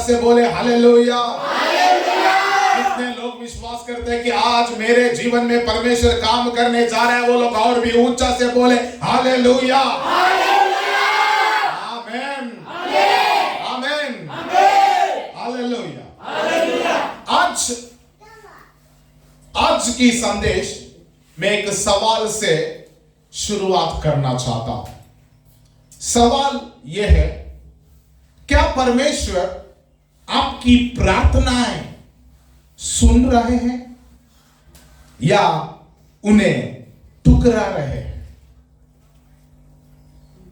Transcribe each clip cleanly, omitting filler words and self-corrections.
से बोले हालेलुया। कितने लोग विश्वास करते हैं कि आज मेरे जीवन में परमेश्वर काम करने जा रहा है, वो लोग और भी ऊंचा से बोले हालेलुया। आमेन, आमेन, हालेलुया। आज की संदेश में एक सवाल से शुरुआत करना चाहता हूं। सवाल यह है, क्या परमेश्वर आपकी प्रार्थनाएं सुन रहे हैं या उन्हें ठुकरा रहे हैं?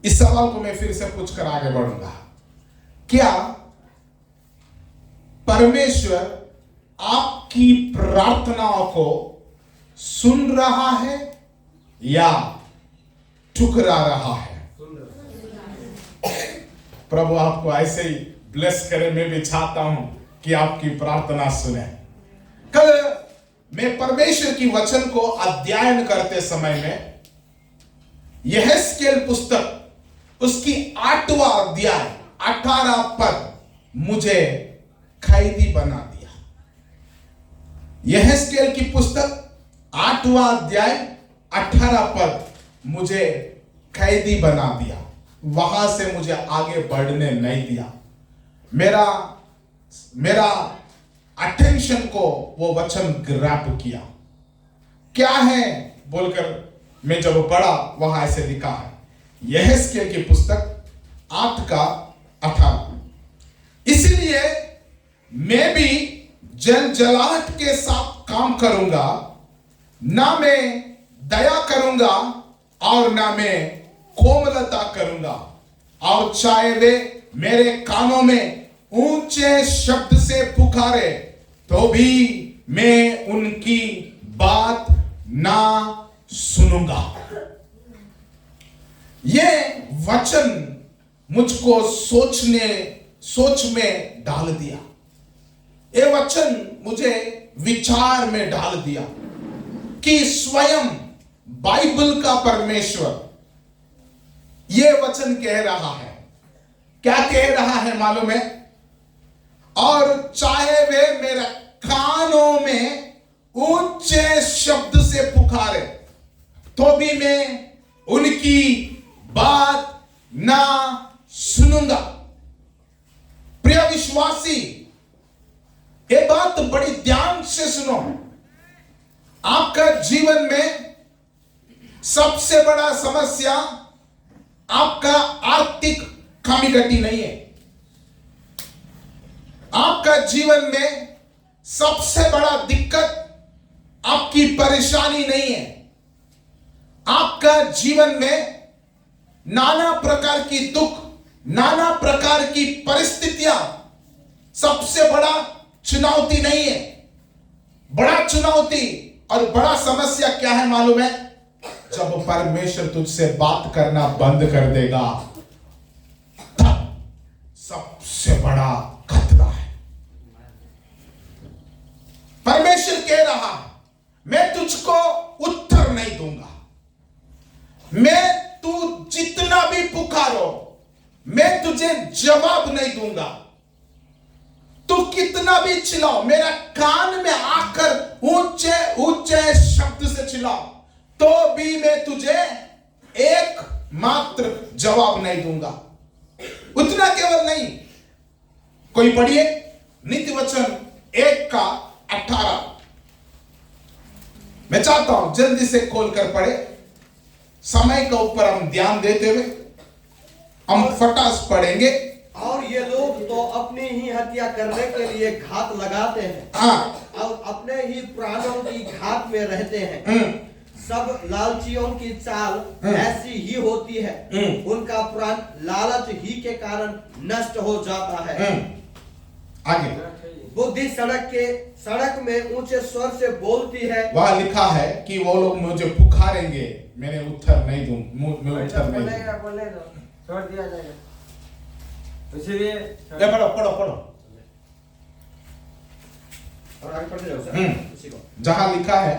इस सवाल को मैं फिर से पूछ कर आगे बढ़ूंगा। क्या परमेश्वर आपकी प्रार्थनाओं को सुन रहा है या ठुकरा रहा है? प्रभु आपको ऐसे ही ब्लेस करे। मैं भी चाहता हूं कि आपकी प्रार्थना सुने। कल मैं परमेश्वर की वचन को अध्ययन करते समय में यहेजकेल पुस्तक उसकी 8वां अध्याय 18 पद मुझे कैदी बना दिया। यहेजकेल की पुस्तक 8वां अध्याय 18 पद मुझे कैदी बना दिया। वहां से मुझे आगे बढ़ने नहीं दिया। मेरा अटेंशन को वो वचन ग्रैब किया। क्या है बोलकर मैं जब पढ़ा, वहां ऐसे लिखा है, यहेजकेल की पुस्तक 8 का 18। इसलिए मैं भी जलजलाहट के साथ काम करूंगा, ना मैं दया करूंगा और ना मैं कोमलता करूंगा। और चाहे वे मेरे कानों में ऊंचे शब्द से पुकारे तो भी मैं उनकी बात ना सुनूंगा। ये वचन मुझको सोच में डाल दिया। ये वचन मुझे विचार में डाल दिया कि स्वयं बाइबल का परमेश्वर ये वचन कह रहा है। क्या कह रहा है मालूम है? और चाहे वे मेरे कानों में ऊंचे शब्द से पुकारे तो भी मैं उनकी बात ना सुनूंगा। प्रिय विश्वासी, ये बात बड़ी ध्यान से सुनो। आपका जीवन में सबसे बड़ा समस्या आपका आर्थिक कमी घटी नहीं है। आपका जीवन में सबसे बड़ा दिक्कत आपकी परेशानी नहीं है। आपका जीवन में नाना प्रकार की दुख, नाना प्रकार की परिस्थितियां सबसे बड़ा चुनौती नहीं है। बड़ा चुनौती और बड़ा समस्या क्या है मालूम है? जब परमेश्वर तुझसे बात करना बंद कर देगा, तब सबसे बड़ा खतरा है। परमेश्वर कह रहा है, मैं तुझको उत्तर नहीं दूंगा। मैं तू जितना भी पुकारो, मैं तुझे जवाब नहीं दूंगा। तू कितना भी चिल्लाओ, मेरा कान में आकर ऊंचे ऊंचे शब्द से चिल्लाओ, तो भी मैं तुझे एक मात्र जवाब नहीं दूंगा। उतना केवल नहीं, कोई पढ़िए नीति वचन 1 का 18। मैं चाहता हूं जल्दी से खोलकर पढ़े। समय के ऊपर हम ध्यान देते हुए हम फटास पढ़ेंगे। और ये लोग तो अपनी ही हत्या करने के लिए घात लगाते हैं, और अपने ही प्राणों की घात में रहते हैं। सब लालचियों की चाल ऐसी ही होती है, उनका प्राण लालच ही के कारण नष्ट हो जाता है। आगे बुद्धि सड़क में ऊंचे स्वर से बोलती है। वहां लिखा है कि वो लोग मुझे पुकारेंगे, मैंने उत्तर नहीं दूं, मैं उत्तर नहीं दूंगा। बोले दो, छोड़ दिया जाएगा। इसलिए पढ़ो और आगे पढ़ते जाओ सर। जहां लिखा है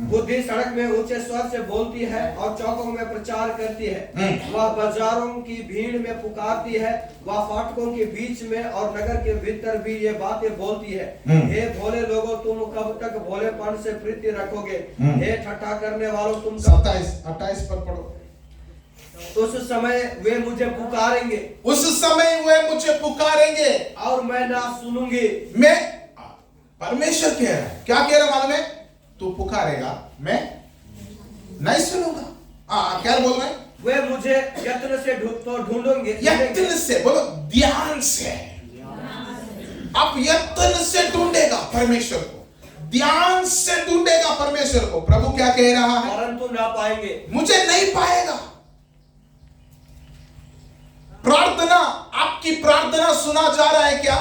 बुद्धि सड़क में ऊंचे स्वर से बोलती है और चौकों में प्रचार करती है। वह बाजारों की भीड़ में पुकारती है, वह फाटकों के बीच में और नगर के भीतर भी ये बातें बोलती है। हे भोले लोगों, तुम कब तक भोलेपन से प्रीति रखोगे? हे ठट्ठा करने वालों, तुम 27-28 पर पढ़ो। उस समय वे मुझे पुकारेंगे, उस समय वे मुझे पुकारेंगे और मैं ना सुनूंगी। मैं, परमेश्वर कह रहा है, क्या कह रहा मालूम है? तू पुकारेगा, मैं नहीं सुनूंगा। क्या बोल रहे हैं? वे मुझे यत्न से ढूंढोगे, यत्न से बोलो, ध्यान से। आप यत्न से ढूंढेगा परमेश्वर को, ध्यान से ढूंढेगा परमेश्वर को। प्रभु क्या कह रहा है? परंतु ना पाएंगे, मुझे नहीं पाएगा। प्रार्थना, आपकी प्रार्थना सुना जा रहा है क्या?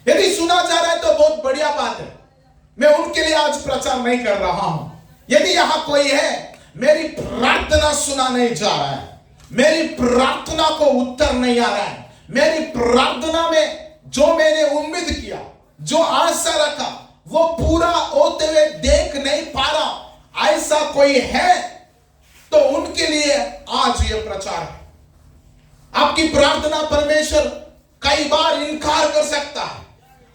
यदि सुना जा रहा है तो बहुत बढ़िया बात है। मैं उनके लिए आज प्रचार नहीं कर रहा हूं। यदि यहां कोई है, मेरी प्रार्थना सुना नहीं जा रहा है, मेरी प्रार्थना को उत्तर नहीं आ रहा है, मेरी प्रार्थना में जो मैंने उम्मीद किया, जो आशा रखा, वो पूरा होते हुए देख नहीं पा रहा, ऐसा कोई है तो उनके लिए आज ये प्रचार है। आपकी प्रार्थना परमेश्वर कई बार इनकार कर सकता है।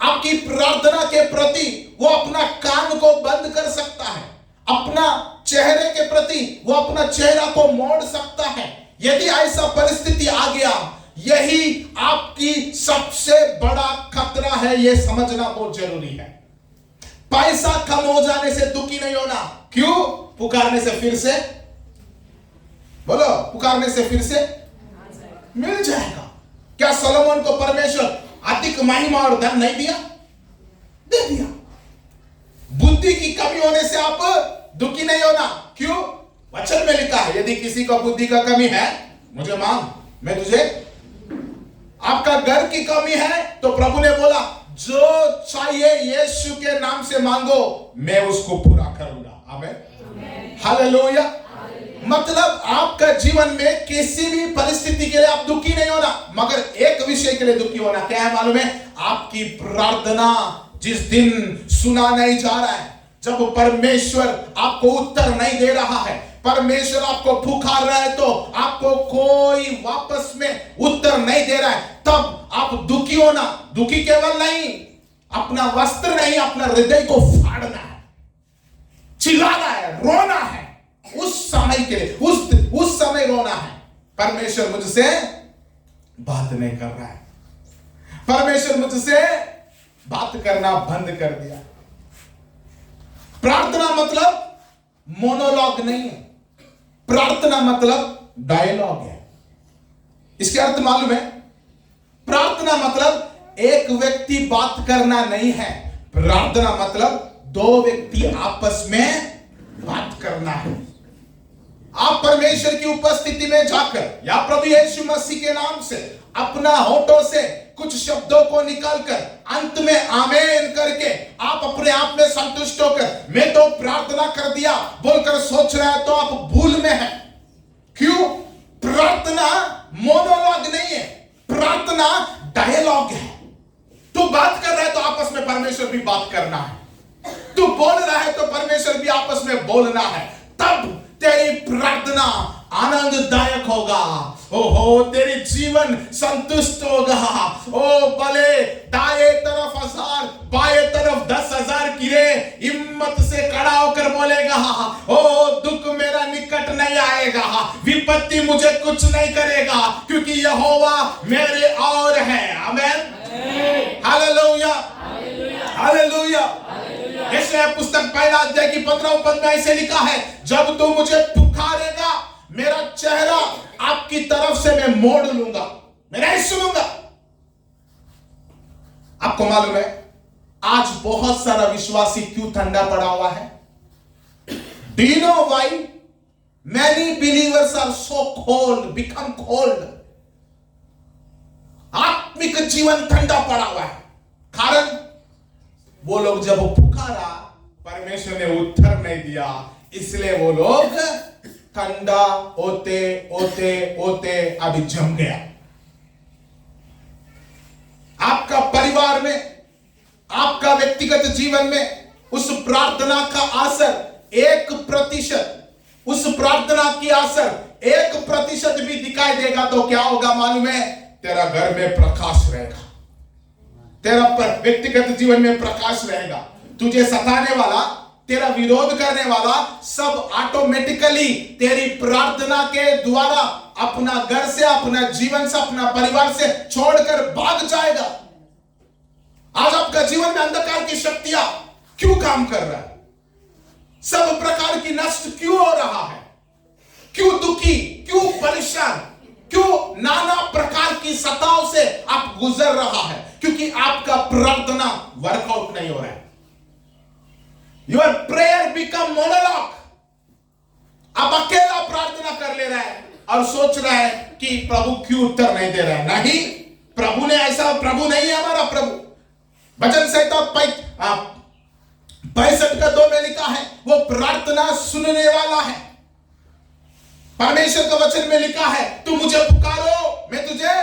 आपकी प्रार्थना के प्रति वो अपना कान को बंद कर सकता है, अपना चेहरे के प्रति वो अपना चेहरा को मोड़ सकता है। यदि ऐसा परिस्थिति आ गया, यही आपकी सबसे बड़ा खतरा है, यह समझना बहुत जरूरी है। पैसा कम हो जाने से दुखी नहीं होना। क्यों? पुकारने से फिर से, बोलो, पुकारने से फिर से मिल जाएगा। क्या सोलोमन को परमेश्वर अधिक महिमा और धन नहीं दिया? दे दिया। बुद्धि की कमी होने से आप दुखी नहीं होना। क्यों? वचन में लिखा है, यदि किसी को बुद्धि का कमी है, मुझे मांग, मैं तुझे। आपका घर की कमी है तो प्रभु ने बोला, जो चाहिए यीशु के नाम से मांगो, मैं उसको पूरा करूंगा। आमीन, हालेलुया। मतलब आपका जीवन में किसी भी परिस्थिति के लिए आप दुखी नहीं होना, मगर एक विषय के लिए दुखी होना। क्या है मालूम है? आपकी प्रार्थना जिस दिन सुना नहीं जा रहा है, जब परमेश्वर आपको उत्तर नहीं दे रहा है, परमेश्वर आपको पुकार रहा है तो आपको कोई वापस में उत्तर नहीं दे रहा है, तब आप दुखी होना। दुखी केवल नहीं, अपना वस्त्र नहीं, अपना हृदय को फाड़ना है, चिल्लाना है, रोना है। उस समय के लिए, उस समय रोना है। परमेश्वर मुझसे बात नहीं कर रहा है, परमेश्वर मुझसे बात करना बंद कर दिया। प्रार्थना मतलब मोनोलॉग नहीं है, प्रार्थना मतलब डायलॉग है। इसके अर्थ मालूम है? प्रार्थना मतलब एक व्यक्ति बात करना नहीं है, प्रार्थना मतलब दो व्यक्ति आपस में बात करना है। आप परमेश्वर की उपस्थिति में जाकर या प्रभु यीशु मसीह के नाम से अपना होठों से कुछ शब्दों को निकालकर अंत में आमीन करके आप अपने आप में संतुष्ट होकर मैं तो प्रार्थना कर दिया बोलकर सोच रहे हैं तो आप भूल में हैं। क्यों? प्रार्थना मोनोलॉग नहीं है, प्रार्थना डायलॉग है। तू बात कर रहा है तो आपस में परमेश्वर भी बात करना है, तू बोल रहा है तो परमेश्वर भी आपस में बोलना है, तब तेरी प्रार्थना आनंददायक होगा। ओहो, तेरी जीवन संतुष्ट होगा। ओ भले दाएं तरफ 1000, बाएं तरफ 10,000 गिरे, हिम्मत से खड़ा होकर बोलेगा, ओ दुख मेरा निकट नहीं आएगा, विपत्ति मुझे कुछ नहीं करेगा, क्योंकि यहोवा मेरे और है। आमीन, हालेलुया, हालेलुया। यशायाह पुस्तक 1 अध्याय की 15 पद में ऐसे लिखा है, जब तू मुझे पुकारेगा, मेरा चेहरा आपकी तरफ से मैं मोड़ लूंगा, मैं नहीं सुनूंगा। आपको मालूम है आज बहुत सारा विश्वासी क्यों ठंडा पड़ा हुआ है? Do you know why many believers are so cold, become cold? आत्मिक जीवन ठंडा पड़ा हुआ है। कारण वो लोग जब पुकारा, परमेश्वर ने उत्तर नहीं दिया, इसलिए वो लोग ठंडा होते होते होते अभी जम गया। आपका परिवार में, आपका व्यक्तिगत जीवन में उस प्रार्थना का असर 1%, उस प्रार्थना की असर 1% भी दिखाई देगा तो क्या होगा मालूम है? तेरा घर में प्रकाश रहेगा, तेरा व्यक्तिगत जीवन में प्रकाश रहेगा। तुझे सताने वाला, तेरा विरोध करने वाला सब ऑटोमेटिकली तेरी प्रार्थना के द्वारा अपना घर से, अपना जीवन से, अपना परिवार से छोड़कर भाग जाएगा। आज आपका जीवन में अंधकार की शक्तियां क्यों काम कर रहा है? सब प्रकार की नष्ट क्यों हो रहा है? क्यों दुखी, क्यों परेशान, क्यों नाना प्रकार की सताओं से आप गुजर रहा है? क्योंकि आपका प्रार्थना वर्कआउट नहीं हो रहा है। Your prayer become monologue. आप अकेला प्रार्थना कर ले रहा है और सोच रहा है कि प्रभु क्यों उत्तर नहीं दे रहा है। नहीं, प्रभु ने ऐसा, प्रभु नहीं है हमारा प्रभु। भजन संहिता 65:2 में लिखा है वो प्रार्थना सुनने वाला है। परमेश्वर का वचन में लिखा है तू मुझे पुकारो मैं तुझे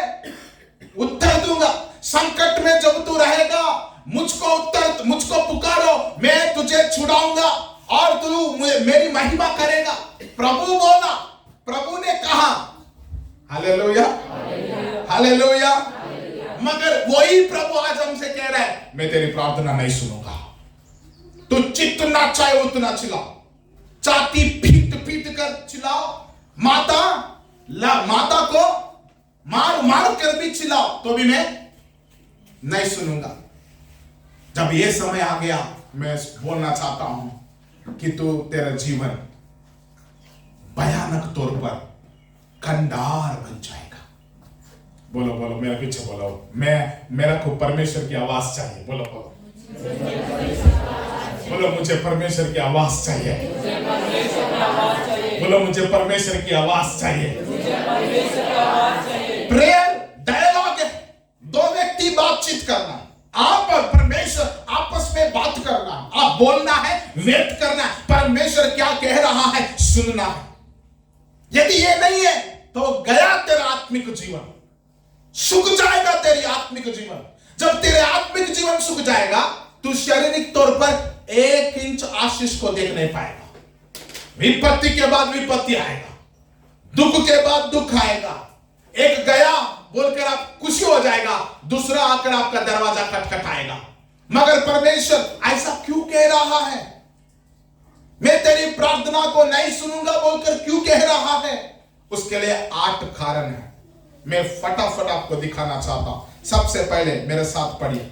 उत्तर दूंगा। संकट में जब तू रहेगा मुझको पुकारो मैं तुझे छुड़ाऊंगा और तू मेरी महिमा करेगा। प्रभु बोला, प्रभु ने कहा। Hallelujah, hallelujah. मगर वही प्रभु आज हमसे कह रहा है मैं तेरी प्रार्थना नहीं सुनूंगा। तू जितना चाहे उतना चिल्लाओ, छाती पीट पीट कर चिल्लाओ, माता को मार कर भी चिल्लाओ तो भी मैं नहीं सुनूंगा। जब ये समय आ गया मैं बोलना चाहता हूं कि तू तेरा जीवन भयानक तौर पर खंडार बन जाएगा। बोलो बोलो, मेरे पीछे बोलो, मेरा को परमेश्वर की आवाज चाहिए। बोलो बोलो बोलो, मुझे परमेश्वर की आवाज चाहिए। बोलो मुझे परमेश्वर की आवाज चाहिए। प्रेयर डायलॉग है, दो व्यक्ति बातचीत करना, आप और परमेश्वर आपस में बात करना, आप बोलना है, वेट करना है, परमेश्वर क्या कह रहा है सुनना है। यदि ये नहीं है तो गया तेरा आत्मिक जीवन, सूख जाएगा तेरी आत्मिक जीवन। जब तेरे आत्मिक जीवन सूख जाएगा तू शारीरिक तौर पर 1 इंच आशीष को देख नहीं पाएगा। विपत्ति के बाद विपत्ति आएगा, दुख के बाद दुख आएगा। एक गया बोलकर आप खुशी हो जाएगा, दूसरा आकर आपका दरवाजा खटखटाएगा। मगर परमेश्वर ऐसा क्यों कह रहा है? मैं तेरी प्रार्थना को नहीं सुनूंगा बोलकर क्यों कह रहा है? उसके लिए 8 कारण है। मैं फटाफट आपको दिखाना चाहता हूं। सबसे पहले मेरे साथ पढ़िए,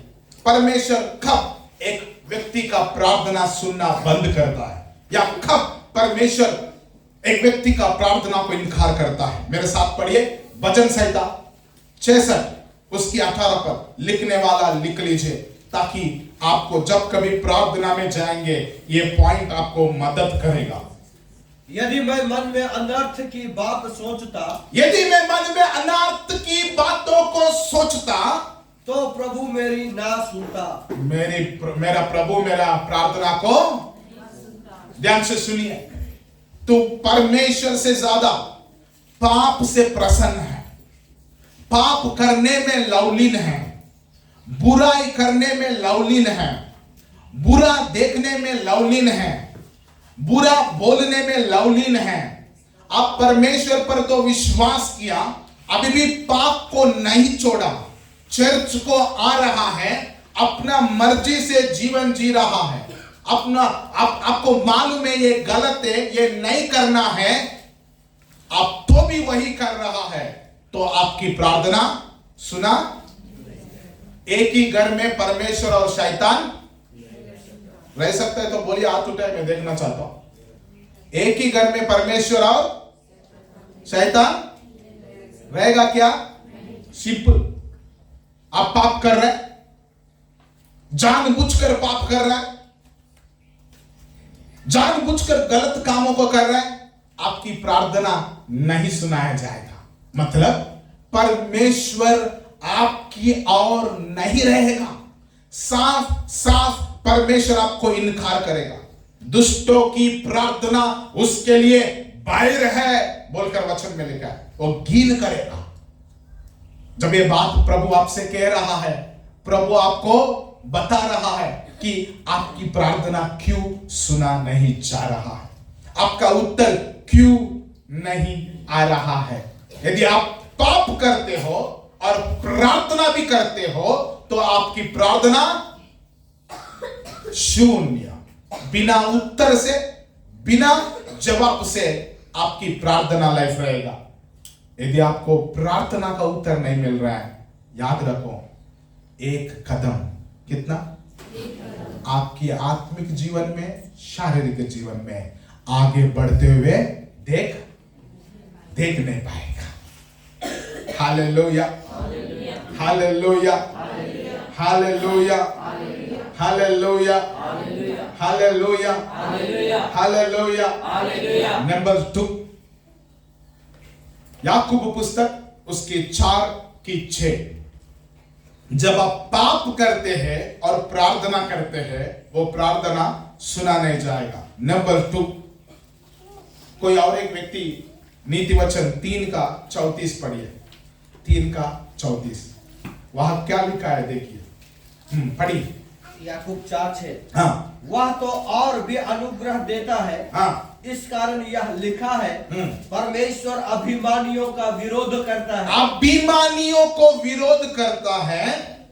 परमेश्वर कब एक व्यक्ति का प्रार्थना सुनना बंद करता है या कब परमेश्वर एक व्यक्ति का प्रार्थना को इनकार करता है? मेरे साथ पढ़िए, भजन संहिता 66 उसकी 18 पर लिखने वाला लिख लीजिए ताकि आपको जब कभी प्रार्थना में जाएंगे ये पॉइंट आपको मदद करेगा। यदि मैं मन में अनर्थ की बात सोचता, यदि मैं मन में अनर्थ की बातों को सोचता तो प्रभु मेरी ना सुनता। मेरा प्रभु मेरा प्रार्थना को ध्यान से सुनिए। तू परमेश्वर से ज्यादा पाप से प्रसन्न है, पाप करने में लवलीन है, बुराई करने में लवलीन है, बुरा देखने में लवलीन है, बुरा बोलने में लवलीन है। अब परमेश्वर पर तो विश्वास किया, अभी भी पाप को नहीं छोड़ा, चर्च को आ रहा है, अपना मर्जी से जीवन जी रहा है, आपको मालूम है ये गलत है, ये नहीं करना है, आप तो भी वही कर रहा है, तो आपकी प्रार्थना सुना। एक ही घर में परमेश्वर और शैतान रह सकता है तो बोलिए हाथ उठाए, मैं देखना चाहता हूं। एक ही घर में परमेश्वर और शैतान रहेगा क्या? सिंपल। आप पाप कर रहे हैं, जानबूझकर पाप कर रहे हैं, जानबूझकर गलत कामों को कर रहे हैं, आपकी प्रार्थना नहीं सुनाया जाएगा। मतलब परमेश्वर आपकी ओर नहीं रहेगा, साफ साफ परमेश्वर आपको इनकार करेगा। दुष्टों की प्रार्थना उसके लिए बाहर है बोलकर वचन में लिखा है, वो घीन करेगा। जब ये बात प्रभु आपसे कह रहा है, प्रभु आपको बता रहा है, कि आपकी प्रार्थना क्यों सुना नहीं जा रहा है, आपका उत्तर क्यों नहीं आ रहा है। यदि आप पाप करते हो और प्रार्थना भी करते हो तो आपकी प्रार्थना शून्य, बिना उत्तर से, बिना जवाब से आपकी प्रार्थना लाइफ रहेगा। यदि आपको प्रार्थना का उत्तर नहीं मिल रहा है, याद रखो, एक कदम, कितना, आपकी आत्मिक जीवन में, शारीरिक जीवन में आगे बढ़ते हुए देख नहीं पाएगा। Hallelujah, hallelujah, hallelujah, hallelujah, hallelujah, hallelujah. Number 2, याकूब पुस्तक उसके 4:6, जब आप पाप करते हैं और प्रार्थना करते हैं, वो प्रार्थना सुना नहीं जाएगा। नंबर 2, कोई और एक व्यक्ति नीति वचन 3:34 पढ़िए, 3:34, वहां क्या लिखा है देखिए, पढ़िए। याकूब 4:6, हाँ, वह तो और भी अनुग्रह देता है। हाँ, इस कारण यह लिखा है, परमेश्वर अभिमानियों का विरोध करता है, अभिमानियों को विरोध करता है,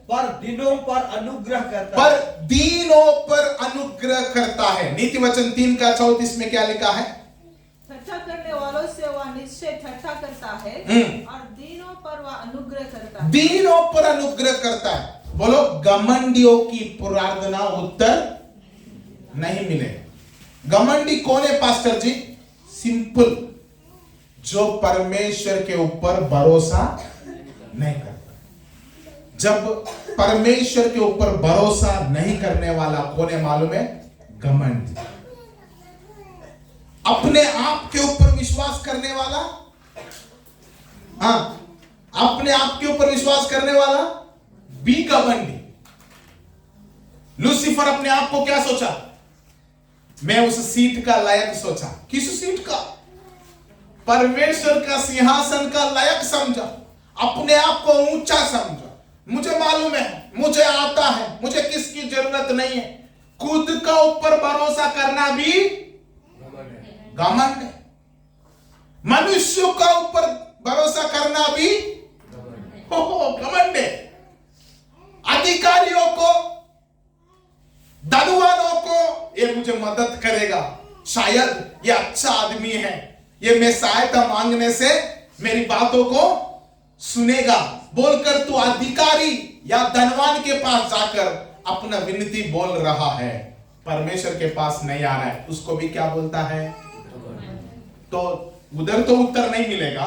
पर दिनों पर अनुग्रह करता पर है। दीनों पर अनुग्रह करता है। नीति वचन 3:34 में क्या लिखा है? ठट्ठा करने वालों से वह निश्चय ठट्ठा करता है और दीनों पर वह अनुग्रह करता है। दीनों पर अनुग्रह करता है। बोलो, घमंडियों की प्रार्थना उत्तर नहीं मिले। घमंडी कौन है पास्टर जी? सिंपल, जो परमेश्वर के ऊपर भरोसा नहीं करता। जब परमेश्वर के ऊपर भरोसा नहीं करने वाला कौन है मालूम है? घमंडी। अपने आप के ऊपर विश्वास करने वाला, हाँ, अपने आप के ऊपर विश्वास करने वाला भी घमंडी। लूसीफर अपने आप को क्या सोचा? मैं उस सीट का लायक सोचा। किस सीट का? परमेश्वर का सिंहासन का लायक समझा, अपने आप को ऊंचा समझा। मुझे मालूम है, मुझे आता है, मुझे किसकी जरूरत नहीं है। खुद का ऊपर भरोसा करना भी घमंड है। मनुष्यों का ऊपर भरोसा करना भी घमंड है। अधिकारियों को, धनवानों को, ये मुझे मदद करेगा, शायद ये अच्छा आदमी है, ये मैं सहायता मांगने से मेरी बातों को सुनेगा बोलकर तू अधिकारी या धनवान के पास जाकर अपना विनती बोल रहा है, परमेश्वर के पास नहीं आ रहा है, उसको भी क्या बोलता है? तो उधर तो उत्तर नहीं मिलेगा,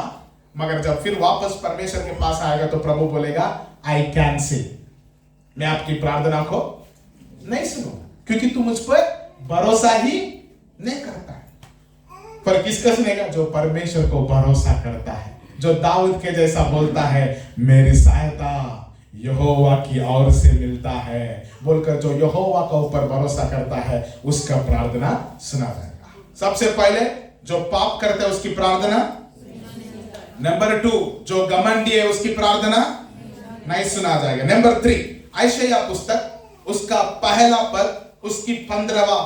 मगर जब फिर वापस परमेश्वर के पास आएगा तो प्रभु बोलेगा, आई कैन सी, मैं आपकी प्रार्थना को नहीं सुनूंगा क्योंकि तू मुझ पर भरोसा ही नहीं करता है। पर किसका सुनेगा? जो परमेश्वर को भरोसा करता है, जो दाऊद के जैसा बोलता है, मेरी सहायता यहोवा की ओर से मिलता है बोलकर जो यहोवा का ऊपर भरोसा करता है उसका प्रार्थना सुना जाएगा। सबसे पहले जो पाप करता है उसकी प्रार्थना, नंबर 2 जो घमंडी है उसकी प्रार्थना नहीं सुना जाएगा। नंबर 3 यशायाह पुस्तक उसका पहला पद उसकी 15वां,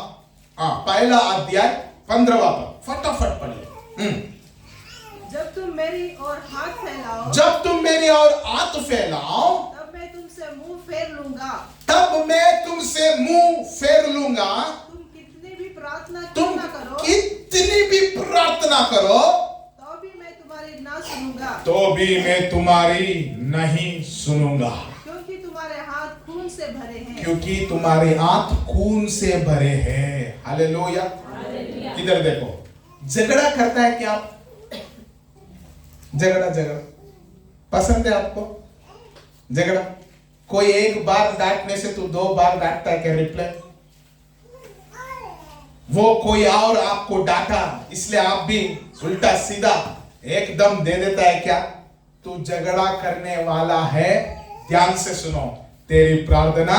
पहला अध्याय 15वां पद, फटाफट पढ़िए। जब तुम मेरी ओर हाथ फैलाओ, जब तुम मेरी ओर हाथ फैलाओ, तब मैं तुमसे मुंह फेर लूंगा। तब मैं तुमसे मुंह फेर लूंगा। तुम कितनी भी प्रार्थना तुम क्यों ना करो, कितनी भी प्रार्थना करो, तो भी मैं तुम्हारी ना सुनूंगा, तो भी मैं तुम्हारी नहीं सुनूंगा, क्योंकि तुम्हारे हाथ खून से भरे हैं। क्योंकि तुम्हारे हाथ खून से भरे हैं। हालेलुया। इधर देखो, झगड़ा करता है क्या आप? झगड़ा पसंद है आपको? झगड़ा कोई एक बार डांटने से तू 2 बार डांटता है क्या? रिप्लाई वो कोई और आपको डांटा इसलिए आप भी उल्टा सीधा एकदम दे देता है क्या? तू झगड़ा करने वाला है, ध्यान से सुनो, तेरी प्रार्थना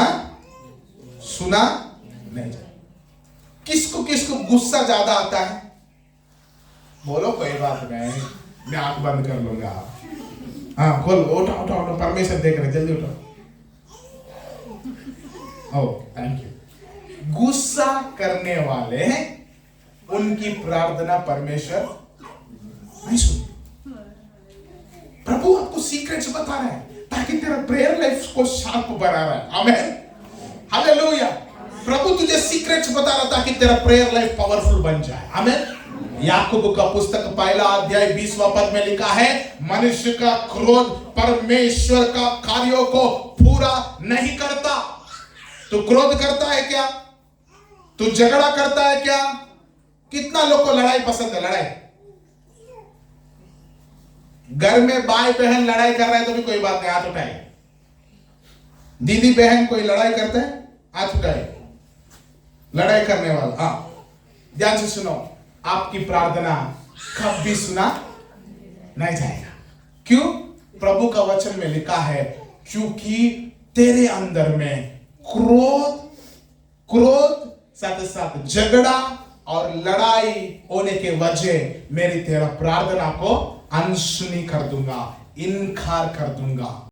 सुना नहीं जाए। किसको किसको गुस्सा ज्यादा आता है? बोलो, कोई बात नहीं, मैं आंख बंद कर लूंगा। हाँ खोल, उठो उठो उठो, परमेश्वर देख रहे, जल्दी उठो। Oh thank you. गुस्सा करने वाले उनकी प्रार्थना परमेश्वर नहीं सुनते। प्रभु आपको सीक्रेट्स बता रहा है ताकि तेरा प्रेयर लाइफ को शार्प बना रहा है। आमेन, हालेलुया। प्रभु तुझे सीक्रेट्स बता रहा ताकि तेरा प्रेयर लाइफ पावरफुल बन जाए। आमेन। याकूब का पुस्तक 1 अध्याय 20वां पद में लिखा है, मनुष्य का क्रोध परमेश्वर का कार्यों को पूरा नहीं करता। तू क्रोध करता है क्या? तू झगड़ा करता है क्या? कितना लोग को लड़ाई पसंद है? लड़ाई घर में भाई बहन लड़ाई कर रहे हैं तो भी कोई बात नहीं, हाथ उठाए। दीदी बहन कोई लड़ाई करते हैं, हाथ उठाए। लड़ाई करने वाला, हाँ, ध्यान से सुनो, आपकी प्रार्थना कभी सुना नहीं जाएगा। क्यों? प्रभु का वचन में लिखा है, क्योंकि तेरे अंदर में क्रोध साथ साथ झगड़ा और लड़ाई होने के वजह मेरी तेरा प्रार्थना को अनसुनी कर दूंगा, इनकार कर दूंगा।